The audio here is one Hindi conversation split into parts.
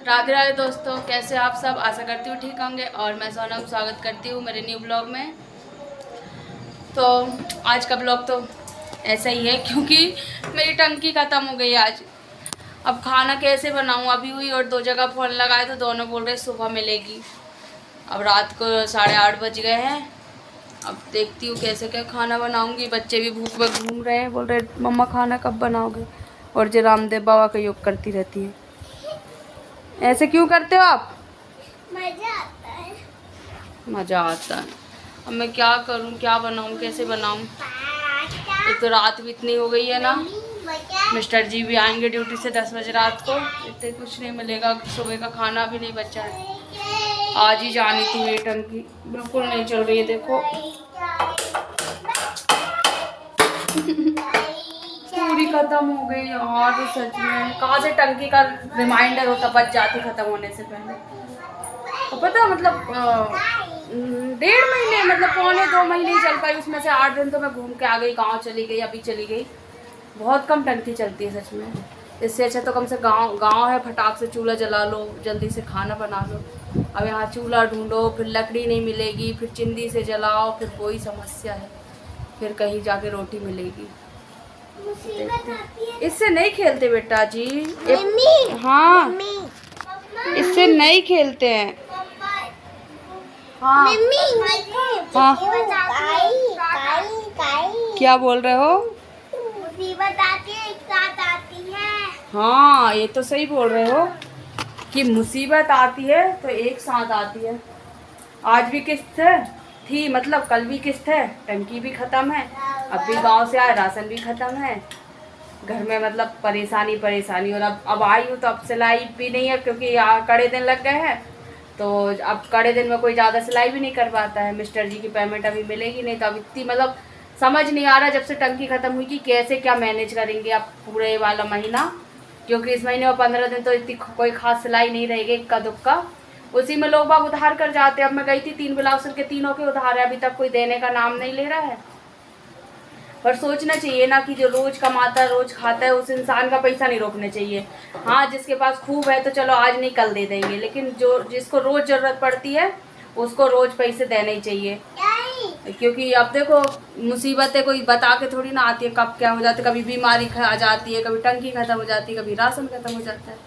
राधे राधे दोस्तों, कैसे आप सब। आशा करती हूँ ठीक होंगे। और मैं सोनम स्वागत करती हूँ मेरे न्यू ब्लॉग में। तो आज का ब्लॉग तो ऐसा ही है क्योंकि मेरी टंकी ख़त्म हो गई आज। अब खाना कैसे बनाऊँ, अभी हुई और 2 जगह फ़ोन लगाए तो दोनों बोल रहे सुबह मिलेगी। अब रात को 8:30 बज गए हैं। अब देखती हूँ कैसे क्या खाना बनाऊँगी। बच्चे भी भूख में घूम रहे हैं, बोल रहे मम्मा खाना कब बनाओगे। और जो रामदेव बाबा का योग करती रहती है। ऐसे क्यों करते हो आप? मजा आता है। मज़ा आता है। अब मैं क्या करूं, क्या बनाऊं, कैसे बनाऊं। एक तो रात भी इतनी हो गई है ना। मिस्टर जी भी आएंगे ड्यूटी से 10 बजे रात को। इतने कुछ नहीं मिलेगा, सुबह का खाना भी नहीं बचा है। आज ही जानी थी। मेरी टंकी बिल्कुल नहीं चल रही है, देखो पूरी खत्म हो गई यार। सच में कहाँ से टंकी का रिमाइंडर होता, बच जाती खत्म होने से पहले। तो पता मतलब 1.5 महीने, मतलब 1.25 महीने ही चल पाई। उसमें से 8 दिन तो मैं घूम के आ गई, गांव चली गई, अभी चली गई। बहुत कम टंकी चलती है सच में। इससे अच्छा तो कम से गांव है, फटाक से चूल्हा जला लो, जल्दी से खाना बना लो। अब यहाँ चूल्हा ढूंढो, फिर लकड़ी नहीं मिलेगी, फिर चिंदी से जलाओ, फिर कोई समस्या है। फिर कहीं जाके रोटी मिलेगी। इससे नहीं खेलते बेटा जी। हाँ, इससे नहीं खेलते हैं। हाँ हाँ, क्या बोल रहे हो? मुसीबत आती है एक साथ आती है। हाँ, ये तो सही बोल रहे हो कि मुसीबत आती है तो एक साथ आती है। आज भी किस्त थी, मतलब कल भी किस्त है, टंकी भी ख़त्म है, अब भी गांव से आए राशन भी ख़त्म है। घर में मतलब परेशानी परेशानी। और अब आई हूँ तो अब सिलाई भी नहीं है क्योंकि यहाँ कड़े दिन लग गए हैं। तो अब कड़े दिन में कोई ज़्यादा सिलाई भी नहीं कर पाता है। मिस्टर जी की पेमेंट अभी मिलेगी नहीं, तो अब इतनी मतलब समझ नहीं आ रहा जब से टंकी ख़त्म हुई कि कैसे क्या मैनेज करेंगे अब पूरे वाला महीना। क्योंकि इस महीने में 15 दिन तो इतनी कोई खास सिलाई नहीं रहेगी, इक्का दुक्का। उसी में लोग बाग उधार कर जाते हैं। अब मैं गई थी 3 ब्लाउज सिल के, तीनों के उधार है, अभी तक कोई देने का नाम नहीं ले रहा है। पर सोचना चाहिए ना कि जो रोज कमाता है रोज खाता है उस इंसान का पैसा नहीं रोकना चाहिए। हाँ, जिसके पास खूब है तो चलो आज नहीं कल दे देंगे, लेकिन जो जिसको रोज जरूरत पड़ती है उसको रोज पैसे देने ही चाहिए। क्योंकि अब देखो मुसीबतें कोई बता के थोड़ी ना आती है, कब क्या हो जाता है। कभी बीमारी आ जाती है, कभी टंकी खत्म हो जाती है, कभी राशन खत्म हो जाता है।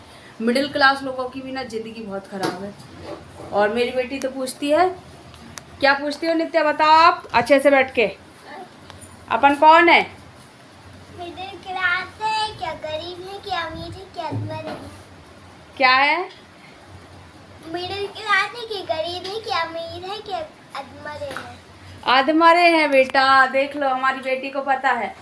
मिडिल क्लास लोगों की भी ना ज़िंदगी बहुत ख़राब है। और मेरी बेटी तो पूछती है, क्या पूछती हो नित्या बताओ आप अच्छे से बैठ के। अपन कौन है? मिडिल क्लास है क्या, गरीब है क्या, अमीर है क्या, अधमरे है? क्या है? मिडिल क्लास है कि गरीब है क्या, अमीर है क्या, अधमरे है? अधमरे हैं बेटा। देख लो हमारी बेटी को पता है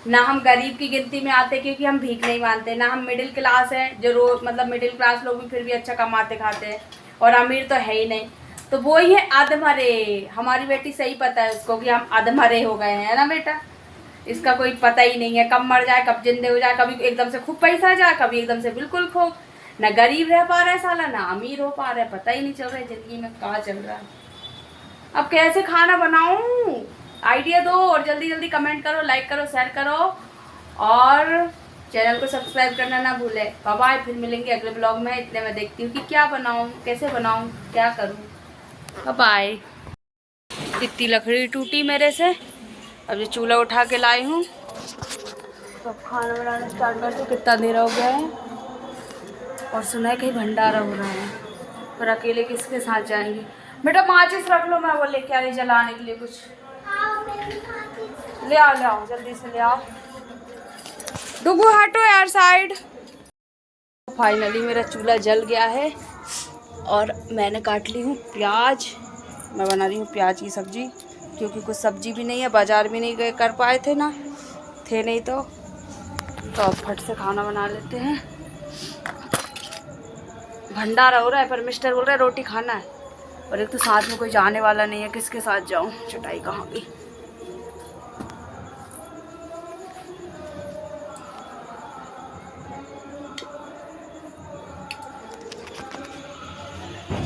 ना। हम गरीब की गिनती में आते क्योंकि हम भीख नहीं मानते, ना हम मिडिल क्लास हैं जो मतलब मिडिल क्लास लोग भी फिर भी अच्छा कमाते खाते हैं, और अमीर तो है ही नहीं। तो वो ही है अधमरे। हमारी बेटी सही पता है उसको कि हम अधमरे हो गए हैं ना बेटा। इसका कोई पता ही नहीं है, कब मर जाए कब जिंदे हो जाए, कभी एकदम से खूब पैसा जाए, कभी एकदम से बिल्कुल खो। ना गरीब रह पा रहा है साला, ना अमीर हो पा रहा है। पता ही नहीं चल रहा है जिंदगी में कहाँ चल रहा है। अब कैसे खाना बनाऊं, आइडिया दो। और जल्दी जल्दी कमेंट करो, लाइक करो, शेयर करो, और चैनल को सब्सक्राइब करना ना भूले। बाय बाय, फिर मिलेंगे अगले ब्लॉग में। इतने में देखती हूँ कि क्या बनाऊं, कैसे बनाऊं, क्या करूं। Bye bye. इतनी लकड़ी टूटी मेरे से, अब ये चूल्हा उठा के लाई हूँ। तो खाना बनाना स्टार्ट कर दूँ। कितना देर हो गया है और सुना है कहीं भंडारा हो रहा है, पर अकेले किसके साथ जाएंगे। बेटा माचिस रख लो, मैं वो लेके आ रही जलाने के लिए कुछ। ले आओ जल्दी से ले आओ। डुगू हटो यार साइड। फाइनली मेरा चूल्हा जल गया है और मैंने काट ली हूँ प्याज। मैं बना रही हूँ प्याज की सब्जी क्योंकि कुछ सब्जी भी नहीं है, बाजार भी नहीं गए कर पाए थे ना, थे नहीं तो अब फट से खाना बना लेते हैं। भंडारा हो रहा है पर मिस्टर बोल रहा है रोटी खाना है, और एक तो साथ में कोई जाने वाला नहीं है, किसके साथ जाऊं, चटाई कहाँ गई।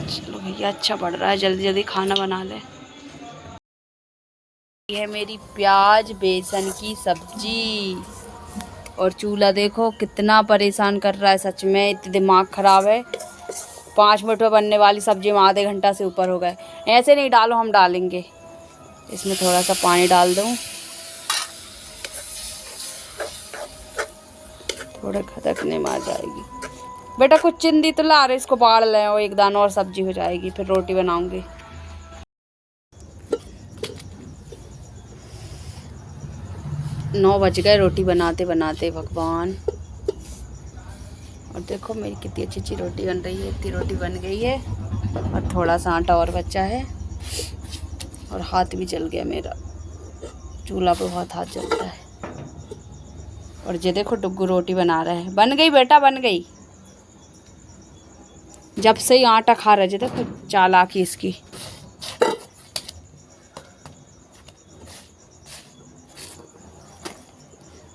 चलो भैया, अच्छा बढ़ रहा है, जल्दी जल्दी खाना बना ले। ये है मेरी प्याज बेसन की सब्जी। और चूल्हा देखो कितना परेशान कर रहा है, सच में इतनी दिमाग खराब है। 5 मिनट में बनने वाली सब्जी में आधे घंटा से ऊपर हो गए। ऐसे नहीं डालो, हम डालेंगे इसमें थोड़ा सा पानी डाल दूँ, थोड़े खदकने में आ जाएगी। बेटा कुछ चिंदी तो ला रहे, इसको बाढ़ लें और एक दाना और सब्जी हो जाएगी, फिर रोटी बनाऊंगी। नौ बज गए रोटी बनाते बनाते भगवान। और देखो मेरी कितनी अच्छी अच्छी रोटी बन रही है, इतनी रोटी बन गई है और थोड़ा सा आटा और बचा है। और हाथ भी जल गया मेरा, चूल्हा पे बहुत हाथ जलता है। और ये देखो डुग्गू रोटी बना रहे हैं। बन गई बेटा, बन गई। जब से ही आटा खा रहे, देखो चालाकी इसकी।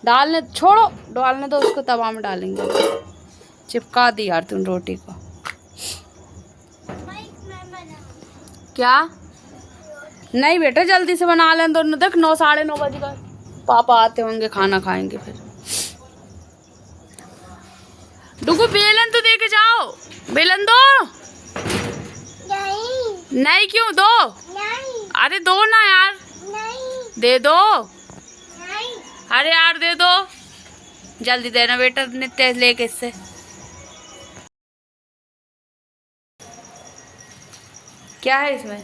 डालने छोड़ो, डालने दो उसको, तवा में डालेंगे। चिपका दी यार तुम रोटी को। क्या? नहीं बेटा जल्दी से बना लें दोनों। देख 9 साढ़े 9 बज गए, पापा आते होंगे, खाना खाएंगे फिर। डुगू बेलन तो दे के जाओ, बेलन दो। नहीं क्यों दो? नहीं। अरे दो ना यार। नहीं। दे दो। नहीं। अरे यार दे दो, जल्दी देना बेटा, नित्य लेके इससे। क्या है इसमें?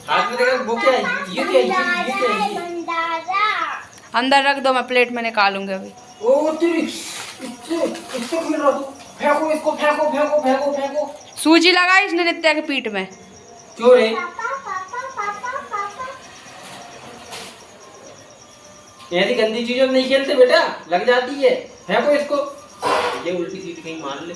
हाथ में देखो वो क्या है? ये क्या है? ये क्या है? अंदर रख दो, मैं प्लेट में निकालूंगी अभी। ओ तेरी, इसको खेल रहा तू। फेंको इसको, फेंको फेंको फेंको फेंको। सूजी लगाई इसने नित्या के पीठ में। क्यों रे? ऐसी गंदी चीजों नहीं खेलते बेटा, लग जाती है। फेंको इसको। ये उल्टी सीधी कहीं मार ले।